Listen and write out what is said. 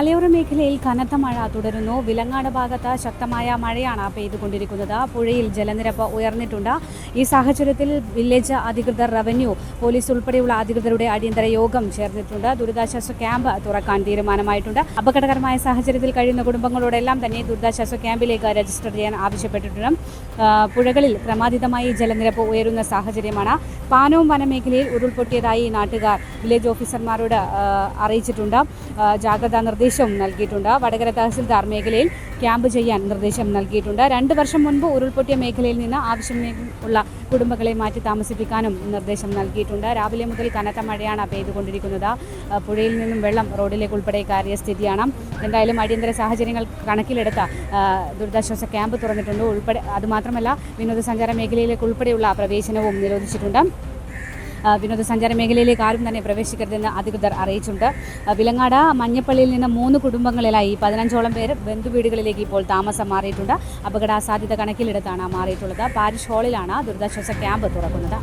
മലയോര മേഖലയിൽ കനത്ത മഴ തുടരുന്നു. വിലങ്ങാട് ഭാഗത്ത് ശക്തമായ മഴയാണ് പെയ്തുകൊണ്ടിരിക്കുന്നത്. പുഴയിൽ ജലനിരപ്പ് ഉയർന്നിട്ടുണ്ട്. ഈ സാഹചര്യത്തിൽ വില്ലേജ് അധികൃതർ, റവന്യൂ, പോലീസ് ഉൾപ്പെടെയുള്ള അധികൃതരുടെ അടിയന്തര യോഗം ചേർന്നിട്ടുണ്ട്. ദുരിതാശ്വാസ ക്യാമ്പ് തുറക്കാൻ തീരുമാനമായിട്ടുണ്ട്. അപകടകരമായ സാഹചര്യത്തിൽ കഴിയുന്ന കുടുംബങ്ങളോടെല്ലാം തന്നെ ദുരിതാശ്വാസ ക്യാമ്പിലേക്ക് രജിസ്റ്റർ ചെയ്യാൻ ആവശ്യപ്പെട്ടിട്ടുണ്ട്. പുഴകളിൽ ക്രമാതീതമായി ജലനിരപ്പ് ഉയരുന്ന സാഹചര്യമാണ്. പാനവും വനമേഖലയിൽ ഉരുൾപൊട്ടിയതായി നാട്ടുകാർ വില്ലേജ് ഓഫീസർമാരോട് അറിയിച്ചിട്ടുണ്ട്. ജാഗ്രതാ നിർദ്ദേശവും നൽകിയിട്ടുണ്ട്. വടകര തഹസിൽദാർ മേഖലയിൽ ക്യാമ്പ് ചെയ്യാൻ നിർദ്ദേശം നൽകിയിട്ടുണ്ട്. 2 വർഷം മുൻപ് ഉരുൾപൊട്ടിയ മേഖലയിൽ നിന്ന് ആവശ്യമുള്ള കുടുംബങ്ങളെ മാറ്റി താമസിപ്പിക്കാനും നിർദ്ദേശം നൽകിയിട്ടുണ്ട്. രാവിലെ മുതൽ കനത്ത മഴയാണ് പെയ്തുകൊണ്ടിരിക്കുന്നത്. പുഴയിൽ നിന്നും വെള്ളം റോഡിലേക്ക് ഉൾപ്പെടെ കയറിയ സ്ഥിതിയാണ്. എന്തായാലും അടിയന്തര സാഹചര്യങ്ങൾ കണക്കിലെടുത്ത ദുരിതാശ്വാസ ക്യാമ്പ് തുറന്നിട്ടുണ്ട്. അതുമാത്രമല്ല, വിനോദസഞ്ചാര മേഖലയിലേക്ക് ഉൾപ്പെടെയുള്ള പ്രവേശനവും നിരോധിച്ചിട്ടുണ്ട്. വിനോദസഞ്ചാര മേഖലയിലേക്ക് ആരും തന്നെ പ്രവേശിക്കരുതെന്ന് അധികൃതർ അറിയിച്ചിട്ടുണ്ട്. വിലങ്ങാട് മഞ്ഞപ്പള്ളിയിൽ നിന്ന് 3 കുടുംബങ്ങളിലായി 15ഓളം പേർ ബന്ധുവീടുകളിലേക്ക് ഇപ്പോൾ താമസം മാറിയിട്ടുണ്ട്. അപകട സാധ്യത കണക്കിലെടുത്താണ് മാറിയിട്ടുള്ളത്. പാരിഷ് ഹാളിലാണ് ദുരിതാശ്വാസ ക്യാമ്പ് തുറക്കുന്നത്.